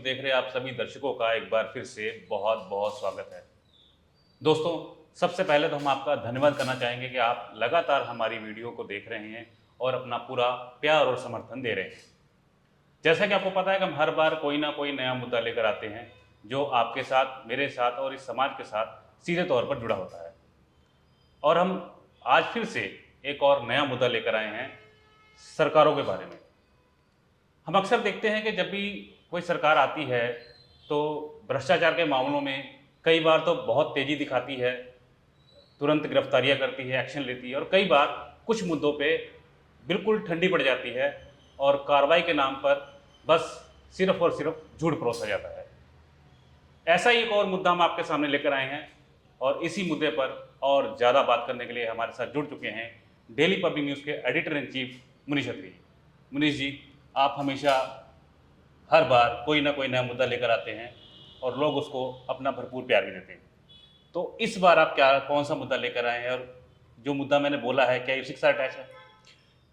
देख रहे आप सभी दर्शकों का एक बार फिर से बहुत बहुत स्वागत है। दोस्तों, सबसे पहले तो हम आपका धन्यवाद करना चाहेंगे कि आप लगातार हमारी वीडियो को देख रहे हैं और अपना पूरा प्यार और समर्थन दे रहे हैं। जैसा कि आपको पता है कि हम हर बार कोई ना कोई नया मुद्दा लेकर आते हैं जो आपके साथ, मेरे साथ और इस समाज के साथ सीधे तौर पर जुड़ा होता है। और हम आज फिर से एक और नया मुद्दा लेकर आए हैं सरकारों के बारे में। हम अक्सर देखते हैं कि जब भी कोई सरकार आती है तो भ्रष्टाचार के मामलों में कई बार तो बहुत तेज़ी दिखाती है, तुरंत गिरफ्तारियां करती है, एक्शन लेती है, और कई बार कुछ मुद्दों पे बिल्कुल ठंडी पड़ जाती है और कार्रवाई के नाम पर बस सिर्फ और सिर्फ झूठ परोसा जाता है। ऐसा ही एक और मुद्दा हम आपके सामने लेकर आए हैं और इसी मुद्दे पर और ज़्यादा बात करने के लिए हमारे साथ जुड़ चुके हैं डेली पब्लिक न्यूज़ के एडिटर इन चीफ मुनीश अत्री। मुनीश जी, आप हमेशा हर बार कोई ना कोई नया मुद्दा लेकर आते हैं और लोग उसको अपना भरपूर प्यार भी देते हैं। तो इस बार आप कौन सा मुद्दा लेकर आए हैं, और जो मुद्दा मैंने बोला है क्या ये शिक्षा अटैच है?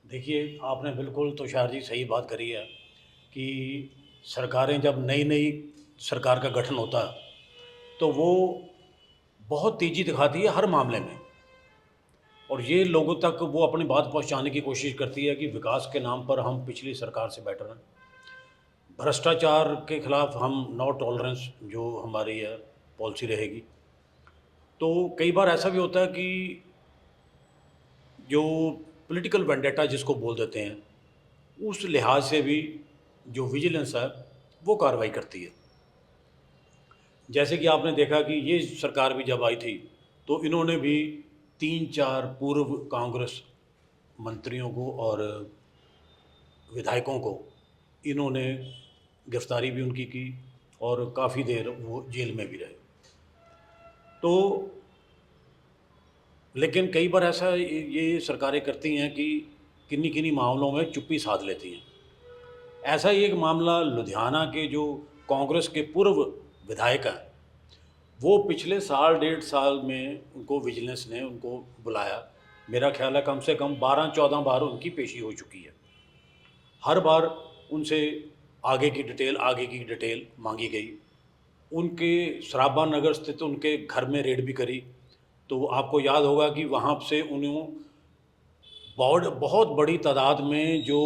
देखिए, आपने बिल्कुल तुषार जी सही बात करी है कि सरकारें जब नई नई सरकार का गठन होता है तो वो बहुत तेज़ी दिखाती है हर मामले में, और ये लोगों तक वो अपनी बात पहुंचाने की कोशिश करती है कि विकास के नाम पर हम पिछली सरकार से बेटर हैं, भ्रष्टाचार के खिलाफ हम नो टॉलरेंस जो हमारी है पॉलिसी रहेगी। तो कई बार ऐसा भी होता है कि जो पॉलिटिकल वेंडेटा जिसको बोल देते हैं, उस लिहाज से भी जो विजिलेंस है वो कार्रवाई करती है। जैसे कि आपने देखा कि ये सरकार भी जब आई थी तो इन्होंने भी 3-4 पूर्व कांग्रेस मंत्रियों को और विधायकों को इन्होंने गिरफ्तारी भी उनकी की और काफ़ी देर वो जेल में भी रहे। तो लेकिन कई बार ऐसा ये सरकारें करती हैं कि किन्हीं किन्हीं मामलों में चुप्पी साध लेती हैं। ऐसा ही एक मामला लुधियाना के जो कांग्रेस के पूर्व विधायक हैं, वो पिछले साल 1.5 साल में उनको विजिलेंस ने उनको बुलाया। मेरा ख्याल है कम से कम 12-14 बार उनकी पेशी हो चुकी है। हर बार उनसे आगे की डिटेल मांगी गई। उनके सराबा नगर स्थित उनके घर में रेड भी करी। तो आपको याद होगा कि वहाँ से उन्होंने बहुत बड़ी तादाद में जो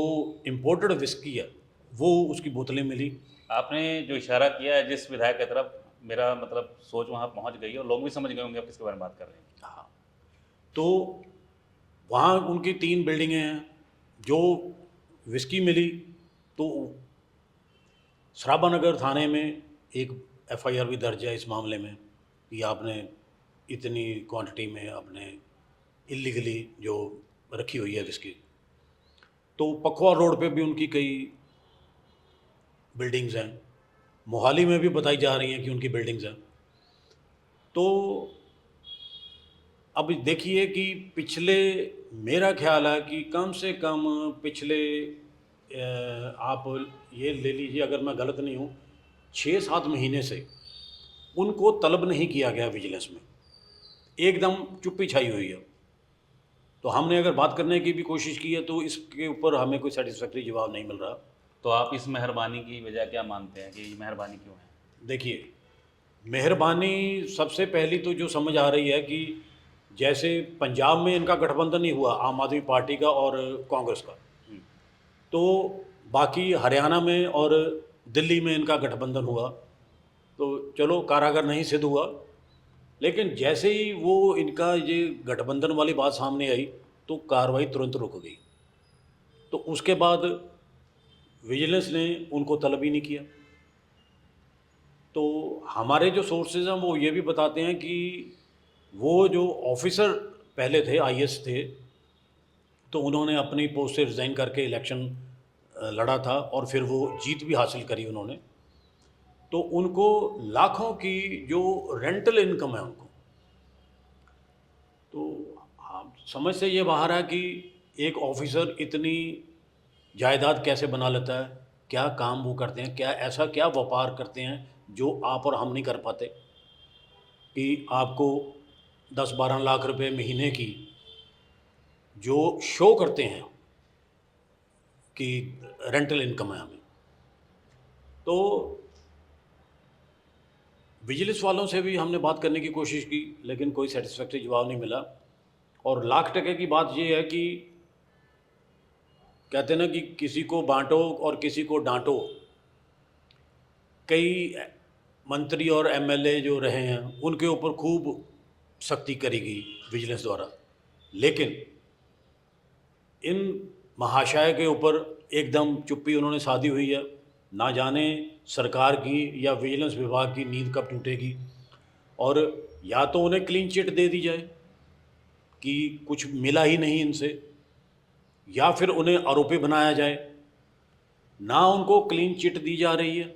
इम्पोर्टेड विस्की है वो उसकी बोतलें मिली। आपने जो इशारा किया है जिस विधायक की तरफ, मेरा मतलब सोच वहाँ पहुँच गई और लोग भी समझ गए होंगे आप किसके बारे में बात कर रहे हैं। हाँ, तो वहाँ उनकी 3 बिल्डिंगें हैं। जो विस्की मिली तो सराबा नगर थाने में एक एफआईआर भी दर्ज है इस मामले में कि आपने इतनी क्वांटिटी में आपने इलीगली जो रखी हुई है विस्की। तो पखवा रोड पे भी उनकी कई बिल्डिंग्स हैं, मोहाली में भी बताई जा रही हैं कि उनकी बिल्डिंग्स हैं। तो अब देखिए कि पिछले, मेरा ख्याल है कि कम से कम पिछले आप ये ले लीजिए, अगर मैं गलत नहीं हूँ, 6-7 महीने से उनको तलब नहीं किया गया विजिलेंस में, एकदम चुप्पी छाई हुई है। तो हमने अगर बात करने की भी कोशिश की है तो इसके ऊपर हमें कोई सेटिस्फैक्ट्री जवाब नहीं मिल रहा। तो आप इस मेहरबानी की वजह क्या मानते हैं कि ये मेहरबानी क्यों है? देखिए, मेहरबानी सबसे पहली तो जो समझ आ रही है कि जैसे पंजाब में इनका गठबंधन ही हुआ आम आदमी पार्टी का और कांग्रेस का, तो बाकी हरियाणा में और दिल्ली में इनका गठबंधन हुआ, तो चलो कारागर नहीं सिद्ध हुआ। लेकिन जैसे ही वो इनका ये गठबंधन वाली बात सामने आई तो कार्रवाई तुरंत रुक गई। तो उसके बाद विजिलेंस ने उनको तलब ही नहीं किया। तो हमारे जो सोर्सेज हैं वो ये भी बताते हैं कि वो जो ऑफिसर पहले थे, आईएएस थे, तो उन्होंने अपनी पोस्ट से रिज़ाइन करके इलेक्शन लड़ा था और फिर वो जीत भी हासिल करी उन्होंने। तो उनको लाखों की जो रेंटल इनकम है उनको, तो हाँ, समझ से ये बाहर है कि एक ऑफिसर इतनी जायदाद कैसे बना लेता है, क्या काम वो करते हैं, क्या ऐसा क्या व्यापार करते हैं जो आप और हम नहीं कर पाते, कि आपको 10-12 लाख रुपए महीने की जो शो करते हैं कि रेंटल इनकम है हमें। तो विजिलेंस वालों से भी हमने बात करने की कोशिश की, लेकिन कोई सेटिस्फैक्टरी जवाब नहीं मिला। और लाख टके की बात ये है कि कहते हैं ना कि किसी को बांटो और किसी को डांटो। कई मंत्री और एमएलए जो रहे हैं उनके ऊपर खूब सख्ती करी गई विजिलेंस द्वारा, लेकिन इन महाशय के ऊपर एकदम चुप्पी उन्होंने साधी हुई है। ना जाने सरकार की या विजिलेंस विभाग की नींद कब टूटेगी। और या तो उन्हें क्लीन चिट दे दी जाए कि कुछ मिला ही नहीं इनसे, या फिर उन्हें आरोपी बनाया जाए। ना उनको क्लीन चिट दी जा रही है,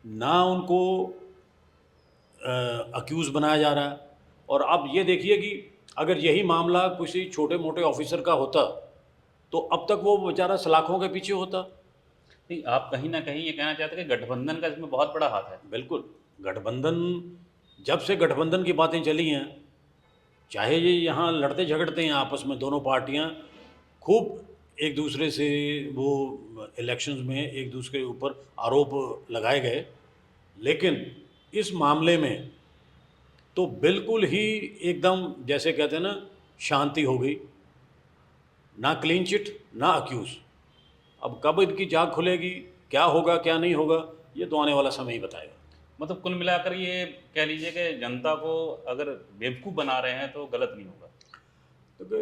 ना उनको अक्यूज़ बनाया जा रहा है। और अब ये देखिए कि अगर यही मामला किसी छोटे मोटे ऑफिसर का होता तो अब तक वो बेचारा सलाखों के पीछे होता। नहीं, आप कहीं ना कहीं ये कहना चाहते हैं कि गठबंधन का इसमें बहुत बड़ा हाथ है। बिल्कुल, गठबंधन, जब से गठबंधन की बातें चली हैं, चाहे ये यहाँ लड़ते झगड़ते हैं आपस में दोनों पार्टियाँ, खूब एक दूसरे से वो इलेक्शंस में एक दूसरे के ऊपर आरोप लगाए गए, लेकिन इस मामले में तो बिल्कुल ही एकदम जैसे कहते हैं ना शांति हो गई। ना क्लीन चिट, ना अक्यूज़। अब कब इनकी जाग खुलेगी, क्या होगा क्या नहीं होगा, ये तो आने वाला समय ही बताएगा। मतलब कुल मिलाकर ये कह लीजिए कि जनता को अगर बेवकूफ़ बना रहे हैं तो गलत नहीं होगा। तो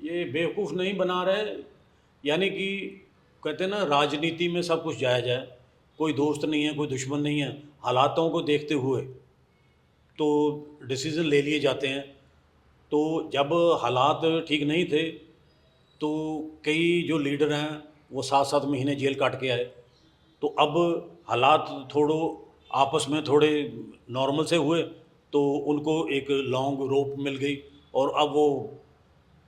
ये बेवकूफ़ नहीं बना रहे, यानी कि कहते हैं ना राजनीति में सब कुछ जायज़ है, कोई दोस्त नहीं है, कोई दुश्मन नहीं है। हालातों को देखते हुए तो डिसीज़न ले लिए जाते हैं। तो जब हालात ठीक नहीं थे तो कई जो लीडर हैं वो 7-7 महीने जेल काट के आए। तो अब हालात थोड़ो आपस में थोड़े नॉर्मल से हुए तो उनको एक लॉन्ग रोप मिल गई और अब वो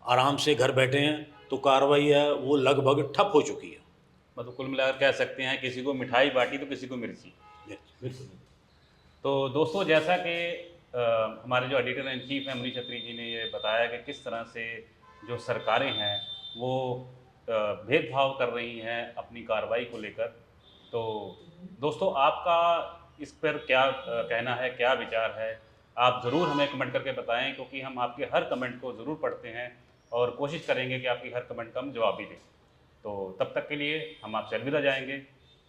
आराम से घर बैठे हैं। तो कार्रवाई है वो लगभग ठप हो चुकी है। मतलब कुल मिलाकर कह सकते हैं किसी को मिठाई बांटी तो किसी को मिर्ची। बिल्कुल। तो दोस्तों, जैसा कि हमारे जो एडिटर इन चीफ हैं अमरीश अत्री जी ने ये बताया कि किस तरह से जो सरकारें हैं वो भेदभाव कर रही हैं अपनी कार्रवाई को लेकर। तो दोस्तों, आपका इस पर क्या कहना है, क्या विचार है, आप ज़रूर हमें कमेंट करके बताएं, क्योंकि हम आपके हर कमेंट को ज़रूर पढ़ते हैं और कोशिश करेंगे कि आपकी हर कमेंट का हम जवाब भी दें। तो तब तक के लिए हम आपसे अलविदा जाएंगे।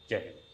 जय हिंद।